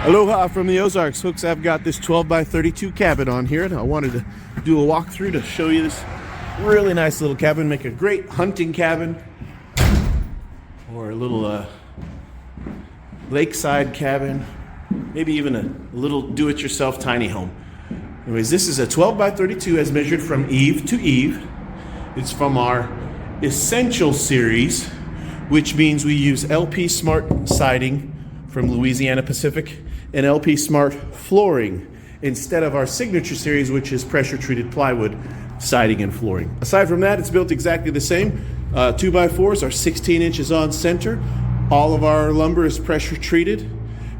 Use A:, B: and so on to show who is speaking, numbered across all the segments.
A: Aloha from the Ozarks. Folks, I've got this 12 by 32 cabin on here, and I wanted to do a walkthrough to show you this really nice little cabin. Make a great hunting cabin or a little lakeside cabin, maybe even a little do-it-yourself tiny home. Anyways, this is a 12 by 32 as measured from eave to eave. It's from our Essential series, which means we use LP Smart siding from Louisiana Pacific and LP Smart flooring instead of our Signature series, which is pressure-treated plywood siding and flooring. Aside from that, it's built exactly the same. 2x4s are 16 inches on center. All of our lumber is pressure-treated,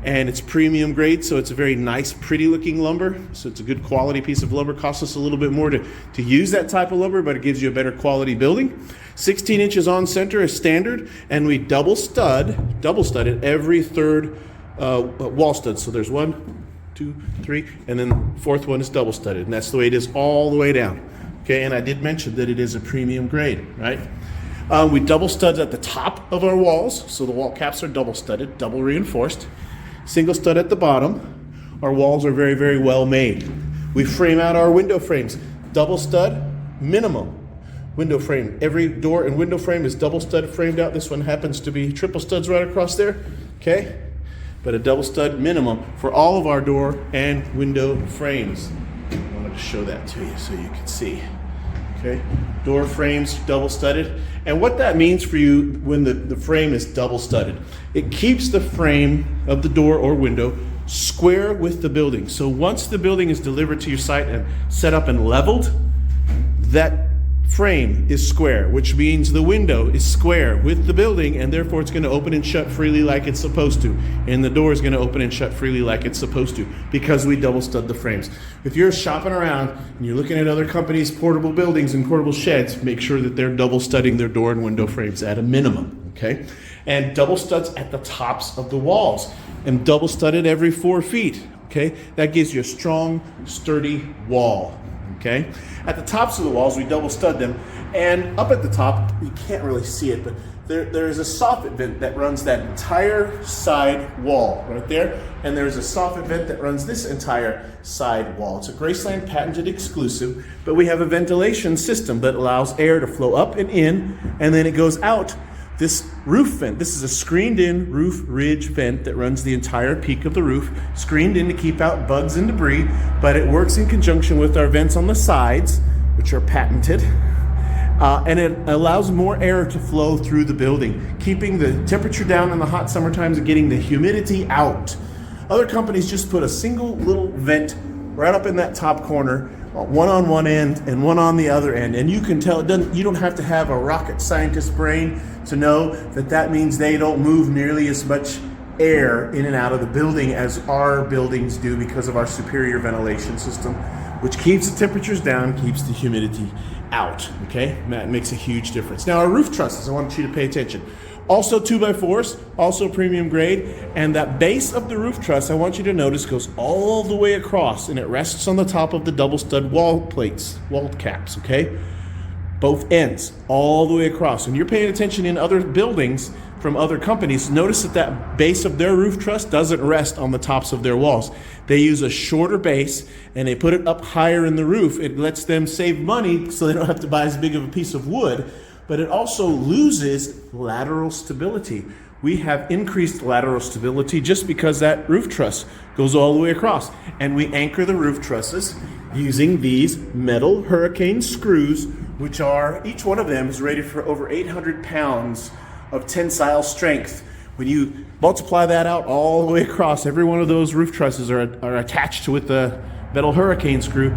A: and it's premium grade, so it's a very nice, pretty-looking lumber. So it's a good quality piece of lumber. Costs us a little bit more to use that type of lumber, but it gives you a better quality building. 16 inches on center is standard, and we double stud it every third wall stud. So there's 1, 2, 3, and then the fourth one is double studded, and that's the way it is all the way down. Okay, and I did mention that it is a premium grade, right? We double stud at the top of our walls, so the wall caps are double studded, double reinforced. Single stud at the bottom. Our walls are very, very well made. We frame out our window frames. Double stud, minimum window frame. Every door and window frame is double stud framed out. This one happens to be triple studs right across there, okay? But a double stud minimum for all of our door and window frames. I wanted to show that to you so you can see. Okay, door frames double studded. And what that means for you when the frame is double studded, it keeps the frame of the door or window square with the building. So once the building is delivered to your site and set up and leveled, that frame is square, which means the window is square with the building, and therefore it's going to open and shut freely like it's supposed to. And the door is going to open and shut freely like it's supposed to because we double stud the frames. If you're shopping around and you're looking at other companies' portable buildings and portable sheds, make sure that they're double studding their door and window frames at a minimum, okay? And double studs at the tops of the walls and double studded every 4 feet, okay? That gives you a strong, sturdy wall. Okay, at the tops of the walls, we double stud them, and up at the top, you can't really see it, but there is a soffit vent that runs that entire side wall right there, and there's a soffit vent that runs this entire side wall. It's a GRACELAND patented exclusive, but we have a ventilation system that allows air to flow up and in, and then it goes out. This roof vent, this is a screened-in roof ridge vent that runs the entire peak of the roof, screened in to keep out bugs and debris, but it works in conjunction with our vents on the sides, which are patented, and it allows more air to flow through the building, keeping the temperature down in the hot summer times and getting the humidity out. Other companies just put a single little vent right up in that top corner, one on one end and one on the other end, and you can tell you don't have to have a rocket scientist brain to know that means they don't move nearly as much air in and out of the building as our buildings do because of our superior ventilation system, which keeps the temperatures down, keeps the humidity out, okay? That makes a huge difference. Now our roof trusses, I want you to pay attention. Also 2x4s, also premium grade, and that base of the roof truss, I want you to notice, goes all the way across, and it rests on the top of the double stud wall plates, wall caps, okay? Both ends, all the way across. When you're paying attention in other buildings from other companies, notice that base of their roof truss doesn't rest on the tops of their walls. They use a shorter base, and they put it up higher in the roof. It lets them save money so they don't have to buy as big of a piece of wood, but it also loses lateral stability. We have increased lateral stability just because that roof truss goes all the way across. And we anchor the roof trusses using these metal hurricane screws, which are, each one of them is rated for over 800 pounds of tensile strength. When you multiply that out all the way across, every one of those roof trusses are attached with the metal hurricane screw.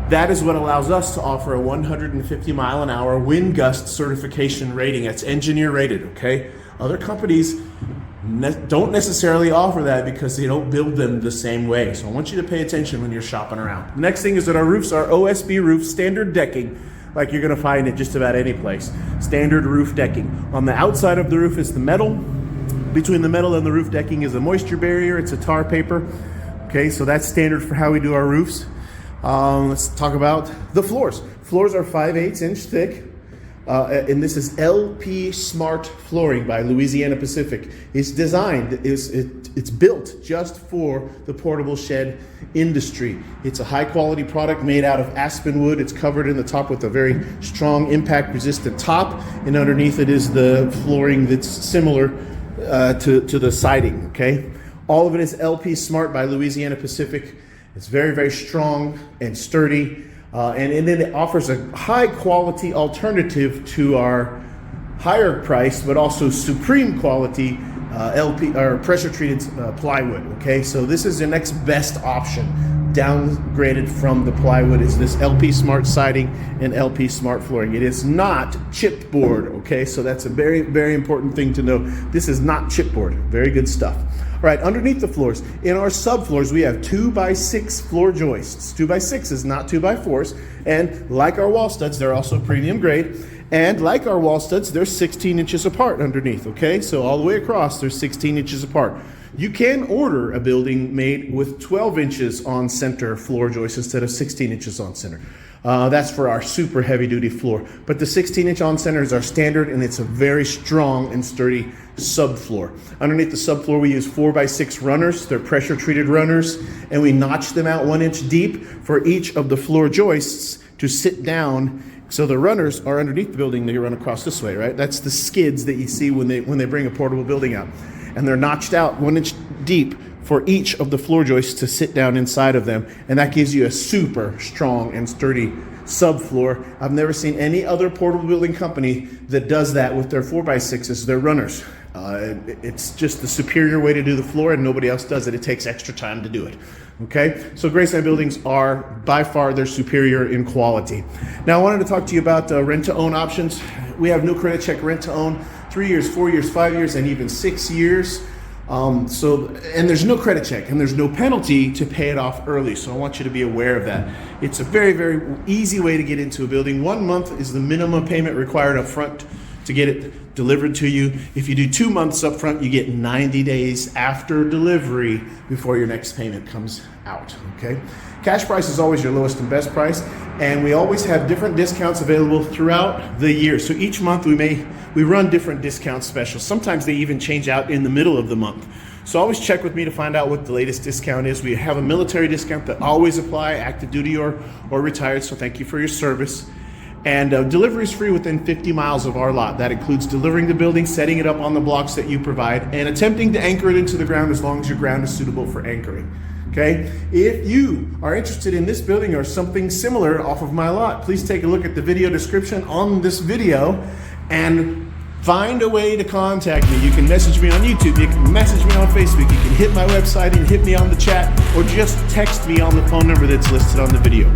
A: That is what allows us to offer a 150 mile an hour wind gust certification rating. That's engineer rated, okay? Other companies don't necessarily offer that because they don't build them the same way. So I want you to pay attention when you're shopping around. The next thing is that our roofs are OSB roof standard decking, like you're gonna find at just about any place. Standard roof decking. On the outside of the roof is the metal. Between the metal and the roof decking is a moisture barrier. It's a tar paper. Okay, so that's standard for how we do our roofs. Let's talk about the floors. Floors are 5/8 inch thick. and this is LP Smart Flooring by Louisiana Pacific. It's designed, it's built just for the portable shed industry. It's a high quality product made out of aspen wood. It's covered in the top with a very strong impact resistant top, and underneath it is the flooring that's similar to the siding, okay? All of it is LP Smart by Louisiana Pacific. It's very, very strong and sturdy. And then it offers a high quality alternative to our higher price, but also supreme quality LP or pressure treated plywood. Okay, so this is the next best option, downgraded from the plywood, is this LP Smart siding and LP Smart flooring. It is not chipboard. Okay, so that's a very, very important thing to know. This is not chipboard. Very good stuff. All right, underneath the floors, in our subfloors, we have 2x6 floor joists. 2x6s, not 2x4s. And like our wall studs, they're also premium grade. And like our wall studs, they're 16 inches apart underneath, okay? So all the way across, they're 16 inches apart. You can order a building made with 12 inches on center floor joists instead of 16 inches on center. That's for our super heavy duty floor. But the 16-inch on center is our standard, and it's a very strong and sturdy subfloor. Underneath the subfloor, we use 4x6 runners. They're pressure treated runners, and we notch them out 1 inch deep for each of the floor joists to sit down. So the runners are underneath the building. They run across this way, right? That's the skids that you see when they bring a portable building out. And they're notched out 1 inch deep for each of the floor joists to sit down inside of them. And that gives you a super strong and sturdy subfloor. I've never seen any other portable building company that does that with their 4x6s, their runners. It's just the superior way to do the floor, and nobody else does it. It takes extra time to do it. Okay, so GRACELAND buildings are by far they're superior in quality. Now I wanted to talk to you about rent-to-own options. We have no credit check rent-to-own, 3 years, 4 years, 5 years, and even 6 years. And there's no credit check, and there's no penalty to pay it off early. So I want you to be aware of that. It's a very, very easy way to get into a building. 1 month is the minimum payment required up front to get it delivered to you. If you do 2 months up front, you get 90 days after delivery before your next payment comes out, okay? Cash price is always your lowest and best price, and we always have different discounts available throughout the year. So each month we run different discount specials. Sometimes they even change out in the middle of the month. So always check with me to find out what the latest discount is. We have a military discount that always apply, active duty or retired, so thank you for your service. And delivery is free within 50 miles of our lot. That includes delivering the building, setting it up on the blocks that you provide, and attempting to anchor it into the ground as long as your ground is suitable for anchoring. Okay? If you are interested in this building or something similar off of my lot, please take a look at the video description on this video and find a way to contact me. You can message me on YouTube, you can message me on Facebook, you can hit my website and hit me on the chat, or just text me on the phone number that's listed on the video.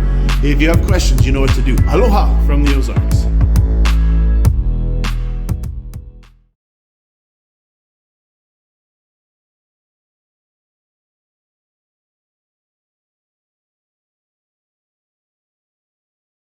A: If you have questions, you know what to do. Aloha from the Ozarks.